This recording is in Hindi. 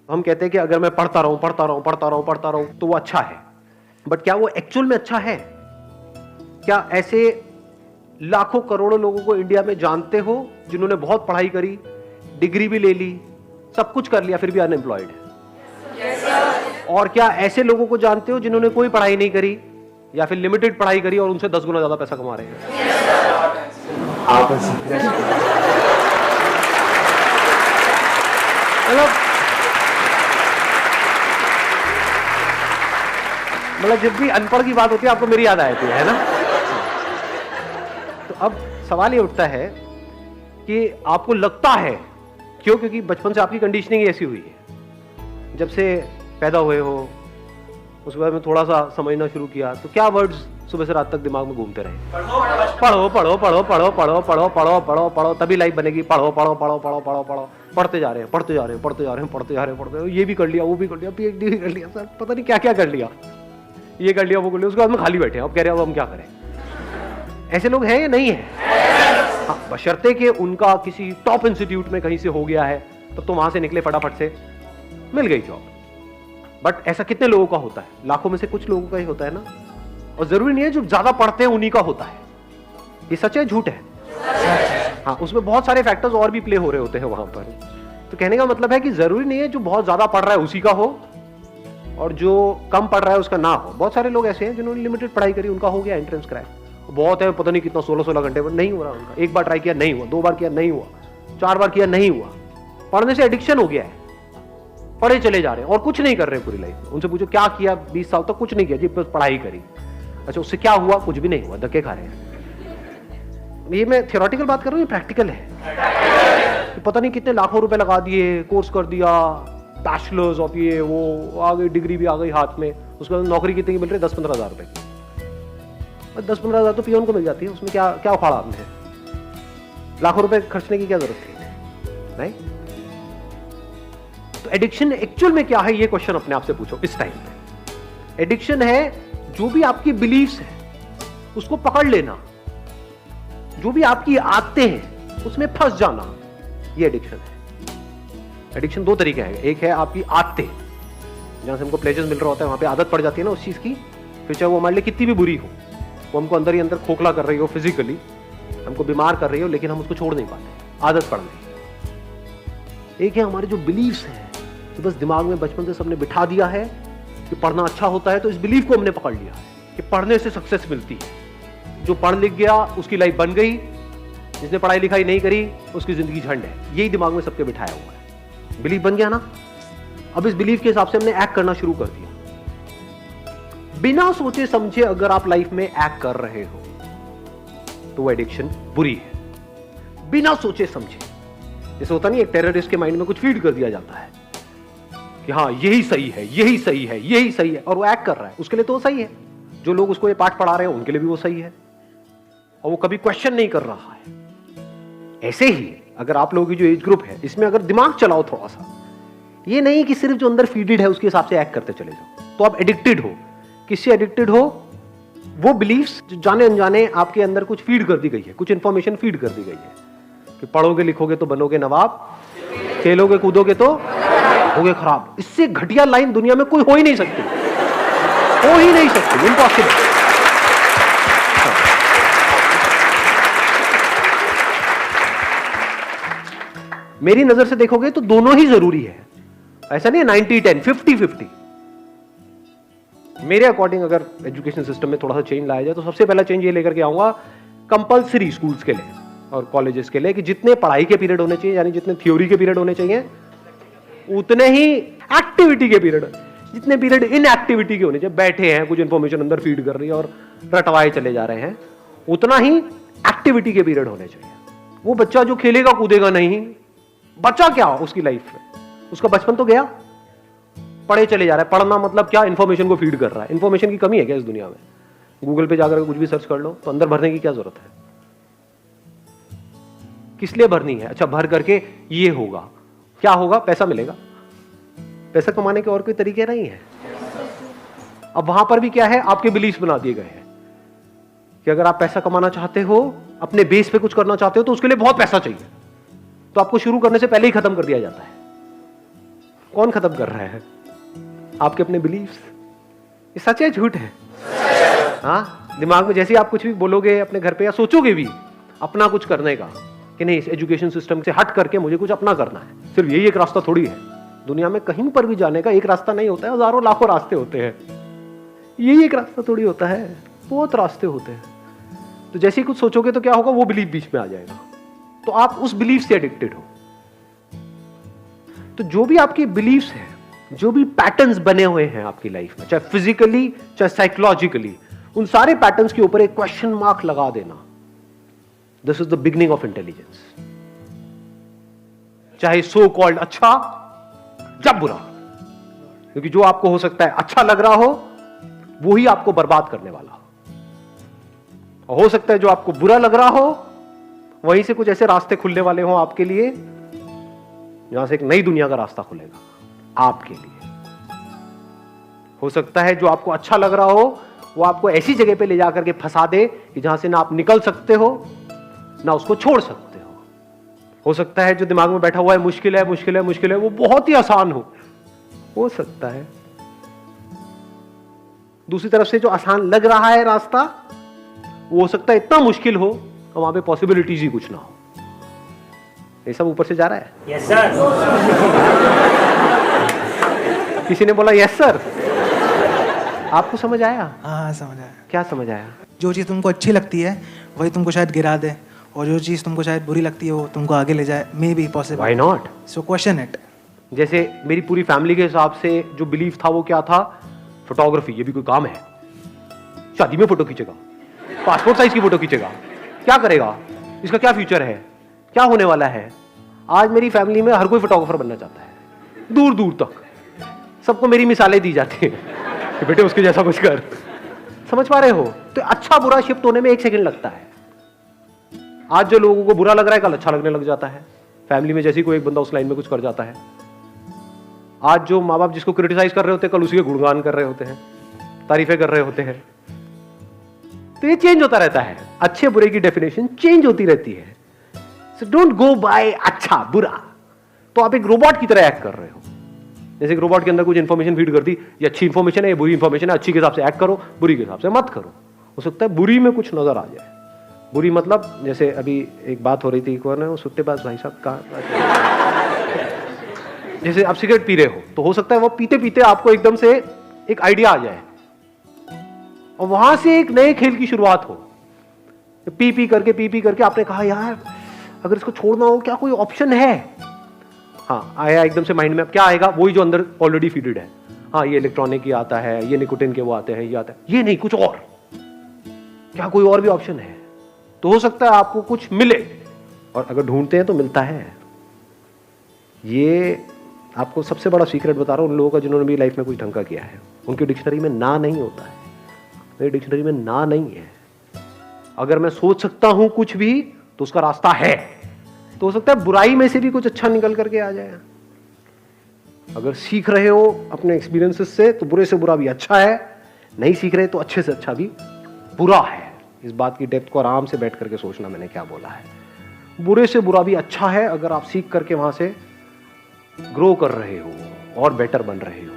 हम कहते हैं कि अगर मैं पढ़ता रहूं तो वो अच्छा है, बट क्या वो एक्चुअल में अच्छा है? क्या ऐसे लाखों करोड़ों लोगों को इंडिया में जानते हो जिन्होंने बहुत पढ़ाई करी, डिग्री भी ले ली, सब कुछ कर लिया, फिर भी अनएम्प्लॉयड है? और क्या ऐसे लोगों को जानते हो जिन्होंने कोई पढ़ाई नहीं करी या फिर लिमिटेड पढ़ाई करी और उनसे 10 गुना ज्यादा पैसा कमा रहे हैं? मतलब जब भी अनपढ़ की बात होती है आपको मेरी याद आती है ना? तो अब सवाल ये उठता है कि आपको लगता है क्यों? क्योंकि बचपन से आपकी कंडीशनिंग ऐसी हुई है, जब से पैदा हुए हो उसके बाद में थोड़ा सा समझना शुरू किया तो क्या वर्ड्स सुबह से रात तक दिमाग में घूमते रहे? पढ़ो पढ़ो पढ़ो पढ़ो पढ़ो पढ़ो पढ़ो पढ़ो पढ़ो तभी लाइफ बनेगी, पढ़ो पढ़ो पढ़ो पढ़ो पढ़ो पढ़ो, पढ़ते जा रहे हैं पढ़ते जा रहे हैं पढ़ते जा रहे हैं पढ़ते जा रहे हैं पढ़ते, ये भी कर लिया वो भी कर लिया, PhD भी कर लिया, सर पता नहीं क्या क्या कर लिया, ये कर लिया वो कर लिया, उसके बाद में खाली बैठे हैं, अब कह रहे हैं अब हम क्या करें? ऐसे लोग हैं या नहीं है? हाँ, बशर्ते कि उनका किसी टॉप इंस्टीट्यूट में कहीं से हो गया है, तब तो वहां से निकले फटाफट से मिल गई जॉब। बट ऐसा कितने लोगों का होता है? लाखों में से कुछ लोगों का ही होता है ना। और जरूरी नहीं है जो ज्यादा पढ़ते हैं उन्हीं का होता है। ये सच है झूठ है? हाँ, उसमें बहुत सारे फैक्टर्स और भी प्ले हो रहे होते हैं वहां पर। तो कहने का मतलब है कि जरूरी नहीं है जो बहुत ज्यादा पढ़ रहा है उसी का हो और जो कम पढ़ रहा है उसका ना हो। बहुत सारे लोग ऐसे हैं जिन्होंने लिमिटेड पढ़ाई करी, उनका हो गया एंट्रेंस क्रैक, बहुत है, पता नहीं कितना 16-16 घंटे पर नहीं हो रहा उनका। एक बार ट्राई किया नहीं हुआ, 2 बार किया नहीं हुआ, 4 बार किया नहीं हुआ। पढ़ने से एडिक्शन हो गया है, पढ़े चले जा रहे हैं और कुछ नहीं कर रहे पूरी लाइफ। उनसे पूछो क्या किया 20 साल तक? कुछ नहीं किया जी, बस पढ़ाई करी। अच्छा, उससे क्या हुआ? कुछ भी नहीं हुआ, धक्के खा रहे हैं। ये मैं थियोरेटिकल बात कर रहा हूँ, ये प्रैक्टिकल है। तो पता नहीं कितने लाखों रुपए लगा दिए, कोर्स कर दिया, बैचलर्स ऑफ ये वो, आ गई डिग्री भी आ गई हाथ में, उसके बाद नौकरी कितनी की मिल रही? 10-15 हज़ार रुपए की। 10-15 हज़ार तो पियोन को मिल जाती है, उसमें क्या क्या उखाड़ा आपने? लाखों रुपए खर्चने की क्या जरूरत थी? नहीं। तो एडिक्शन एक्चुअल में क्या है, ये क्वेश्चन अपने आप से पूछो इस टाइम पे। एडिक्शन है जो भी आपकी बिलीफ्स है उसको पकड़ लेना, जो भी आपकी आदतें हैं उसमें फंस जाना, ये एडिक्शन है। एडिक्शन 2 तरीके हैं। एक है आपकी आदतें, जहां से हमको प्लेजर्स मिल रहा होता है, वहां पे आदत पड़ जाती है ना उस चीज की, फिर चाहे वो हमारे लिए कितनी भी बुरी हो, वो हमको अंदर ही अंदर खोखला कर रही हो, फिजिकली हमको बीमार कर रही हो, लेकिन हम उसको छोड़ नहीं पाते, आदत पड़ गई। एक है हमारे जो बिलीव्स हैं, तो बस दिमाग में बचपन से सबने बिठा दिया है कि पढ़ना अच्छा होता है, तो इस बिलीफ को हमने पकड़ लिया कि पढ़ने से सक्सेस मिलती है। जो पढ़ लिख गया उसकी लाइफ बन गई, जिसने पढ़ाई लिखाई नहीं करी उसकी जिंदगी झंड है। यही दिमाग में सबके बिठाया हुआ है। बिलीफ बन गया ना, अब इस बिलीफ के हिसाब से हमने एक्ट करना शुरू कर दिया। बिना सोचे समझे अगर आप लाइफ में एक्ट कर रहे हो तो वो एडिक्शन बुरी है। बिना सोचे समझे, जैसे होता नहीं, एक टेररिस्ट के माइंड में कुछ फीड कर दिया जाता है कि हाँ यही सही है, यही सही है, यही सही है, और वो एक्ट कर रहा है, उसके लिए तो वो सही है। जो लोग उसको ये पाठ पढ़ा रहे हैं उनके लिए भी वो सही है, और वो कभी क्वेश्चन नहीं कर रहा है। ऐसे ही अगर आप लोगों की जो एज ग्रुप है, इसमें अगर दिमाग चलाओ थोड़ा सा, ये नहीं कि सिर्फ जो अंदर फीडेड है उसके हिसाब से एक्ट करते चले जाओ, तो आप एडिक्टेड हो। किससे एडिक्टेड हो? वो बिलीफ्स जो जाने अनजाने आपके अंदर कुछ फीड कर दी गई है, कुछ इंफॉर्मेशन फीड कर दी गई है कि पढ़ोगे लिखोगे तो बनोगे नवाब, खेलोगे कूदोगे तो होगे खराब। इससे घटिया लाइन दुनिया में कोई हो ही नहीं सकती, हो ही नहीं सकती, इम्पॉसिबल। मेरी नजर से देखोगे तो दोनों ही जरूरी है। ऐसा नहीं है 90-10, 50-50। मेरे अकॉर्डिंग अगर एजुकेशन सिस्टम में थोड़ा सा चेंज लाया जाए तो सबसे पहला चेंज ये लेकर के आऊंगा कंपलसरी स्कूल्स के लिए और कॉलेजेस के लिए कि जितने पढ़ाई के पीरियड होने चाहिए, यानी जितने थ्योरी के पीरियड होने चाहिए, उतने ही एक्टिविटी के पीरियड, जितने पीरियड इन एक्टिविटी के होने चाहिए, बैठे हैं कुछ इंफॉर्मेशन अंदर फीड कर रही है और रटवाए चले जा रहे हैं, उतना ही एक्टिविटी के पीरियड होने चाहिए। वो बच्चा जो खेलेगा कूदेगा नहीं, बच्चा क्या उसकी लाइफ में, उसका बचपन तो गया, पढ़े चले जा रहा है। पढ़ना मतलब क्या? इंफॉर्मेशन को फीड कर रहा है। इंफॉर्मेशन की कमी है क्या इस दुनिया में? गूगल पे जाकर कुछ भी सर्च कर लो तो अंदर भरने की क्या जरूरत है? किस लिए भरनी है? अच्छा, भर करके ये होगा, क्या होगा? पैसा मिलेगा। पैसा कमाने के और कोई तरीके नहीं है। अब वहां पर भी क्या है? आपके बिलीफ बना दिए गए हैं कि अगर आप पैसा कमाना चाहते हो, अपने बेस पे कुछ करना चाहते हो, तो उसके लिए बहुत पैसा चाहिए, तो आपको शुरू करने से पहले ही खत्म कर दिया जाता है। कौन खत्म कर रहा है? आपके अपने बिलीफ्स। ये सच है झूठ है? हाँ, दिमाग में जैसे ही आप कुछ भी बोलोगे अपने घर पे या सोचोगे भी अपना कुछ करने का कि नहीं, इस एजुकेशन सिस्टम से हट करके मुझे कुछ अपना करना है, सिर्फ यही एक रास्ता थोड़ी है। दुनिया में कहीं पर भी जाने का एक रास्ता नहीं होता है, हजारों लाखों रास्ते होते हैं। यही एक रास्ता थोड़ी होता है, बहुत रास्ते होते हैं। तो जैसे ही कुछ सोचोगे तो क्या होगा, वो बिलीफ बीच में आ जाएगा, तो आप उस बिलीफ से एडिक्टेड हो। तो जो भी आपकी बिलीफ्स हैं, जो भी पैटर्न्स बने हुए हैं आपकी लाइफ में, चाहे फिजिकली चाहे साइकोलॉजिकली, उन सारे पैटर्न्स के ऊपर एक क्वेश्चन मार्क लगा देना। This is the beginning of intelligence. चाहे सो कॉल्ड अच्छा या बुरा, क्योंकि जो आपको हो सकता है अच्छा लग रहा हो वो ही आपको बर्बाद करने वाला हो, और हो सकता है जो आपको बुरा लग रहा हो वहीं से कुछ ऐसे रास्ते खुलने वाले हो आपके लिए जहां से एक नई दुनिया का रास्ता खुलेगा आपके लिए। हो सकता है जो आपको अच्छा लग रहा हो वो आपको ऐसी जगह पे ले जाकर के फंसा दे कि जहां से ना आप निकल सकते हो ना उसको छोड़ सकते हो सकता है जो दिमाग में बैठा हुआ है मुश्किल है मुश्किल है मुश्किल है, वो बहुत ही आसान हो सकता है। दूसरी तरफ से जो आसान लग रहा है रास्ता, वो हो सकता है इतना मुश्किल हो और वहां पे पॉसिबिलिटीज ही कुछ ना हो। ये सब ऊपर से जा रहा है? Yes sir. किसी ने बोला यस सर। आपको समझ आया? हाँ समझ आया। क्या समझ आया? जो चीज़ तुमको अच्छी लगती है वही तुमको शायद गिरा दे, और जो चीज़ तुमको शायद बुरी लगती है वो तुमको आगे ले जाए। May be possible. Why not? So question it. जैसे मेरी पूरी फैमिली के हिसाब से जो बिलीफ था वो क्या था? फोटोग्राफी। ये भी कोई काम है? शादी में फोटो खींचेगा, पासपोर्ट साइज की फोटो खींचेगा, क्या करेगा? इसका क्या फ्यूचर है? क्या होने वाला है? आज मेरी फैमिली में हर कोई फोटोग्राफर बनना चाहता है, दूर दूर तक सबको मेरी मिसालें दी जाती है कि बेटे उसके जैसा कुछ कर। समझ पा रहे हो? तो अच्छा बुरा शिफ्ट होने में 1 सेकंड लगता है। आज जो लोगों को बुरा लग रहा है कल अच्छा लगने लग जाता है। फैमिली में जैसे कोई एक बंदा उस लाइन में कुछ कर जाता है। आज जो माँ बाप जिसको क्रिटिसाइज कर रहे होते हैं कल उसी के गुणगान कर रहे होते हैं, तारीफें कर रहे होते हैं। तो ये चेंज होता रहता है, अच्छे बुरे की डेफिनेशन चेंज होती रहती है। सो डोंट गो बाय अच्छा बुरा। तो आप एक रोबोट की तरह एक्ट कर रहे हो। जैसे एक रोबोट के अंदर कुछ इंफॉर्मेशन फीड कर दी, ये अच्छी इंफॉर्मेशन है, ये बुरी इंफॉर्मेशन है, अच्छी के हिसाब से एक्ट करो, बुरी के हिसाब से मत करो। हो सकता है बुरी में कुछ नजर आ जाए। बुरी मतलब जैसे अभी एक बात हो रही थी, कौन है वो सुट्टेबाज भाई साहब का, जैसे आप सिगरेट पी रहे हो तो हो सकता है वो पीते पीते आपको एकदम से एक आइडिया आ जाए और वहां से एक नए खेल की शुरुआत हो। पी पी करके आपने कहा यार अगर इसको छोड़ना हो क्या कोई ऑप्शन है? हाँ आया एकदम से माइंड में। अब क्या आएगा? वही जो अंदर ऑलरेडी फीडेड है। हाँ ये इलेक्ट्रॉनिक ही आता है, ये निकोटिन के वो आते हैं, ये आता है, ये नहीं कुछ और। क्या कोई और भी ऑप्शन है? तो हो सकता है आपको कुछ मिले, और अगर ढूंढते हैं तो मिलता है। ये आपको सबसे बड़ा सीक्रेट बता रहा हूं उन लोगों का जिन्होंने भी लाइफ में कुछ ढंग का किया है। उनकी डिक्शनरी में ना नहीं होता है, मेरी डिक्शनरी में ना नहीं है। अगर मैं सोच सकता हूं कुछ भी तो उसका रास्ता है। तो हो सकता है बुराई में से भी कुछ अच्छा निकल करके आ जाए। अगर सीख रहे हो अपने एक्सपीरियंसेस से तो बुरे से बुरा भी अच्छा है, नहीं सीख रहे तो अच्छे से अच्छा भी बुरा है। इस बात की डेप्थ को आराम से बैठ करके सोचना मैंने क्या बोला है। बुरे से बुरा भी अच्छा है अगर आप सीख करके वहां से ग्रो कर रहे हो और बेटर बन रहे हो।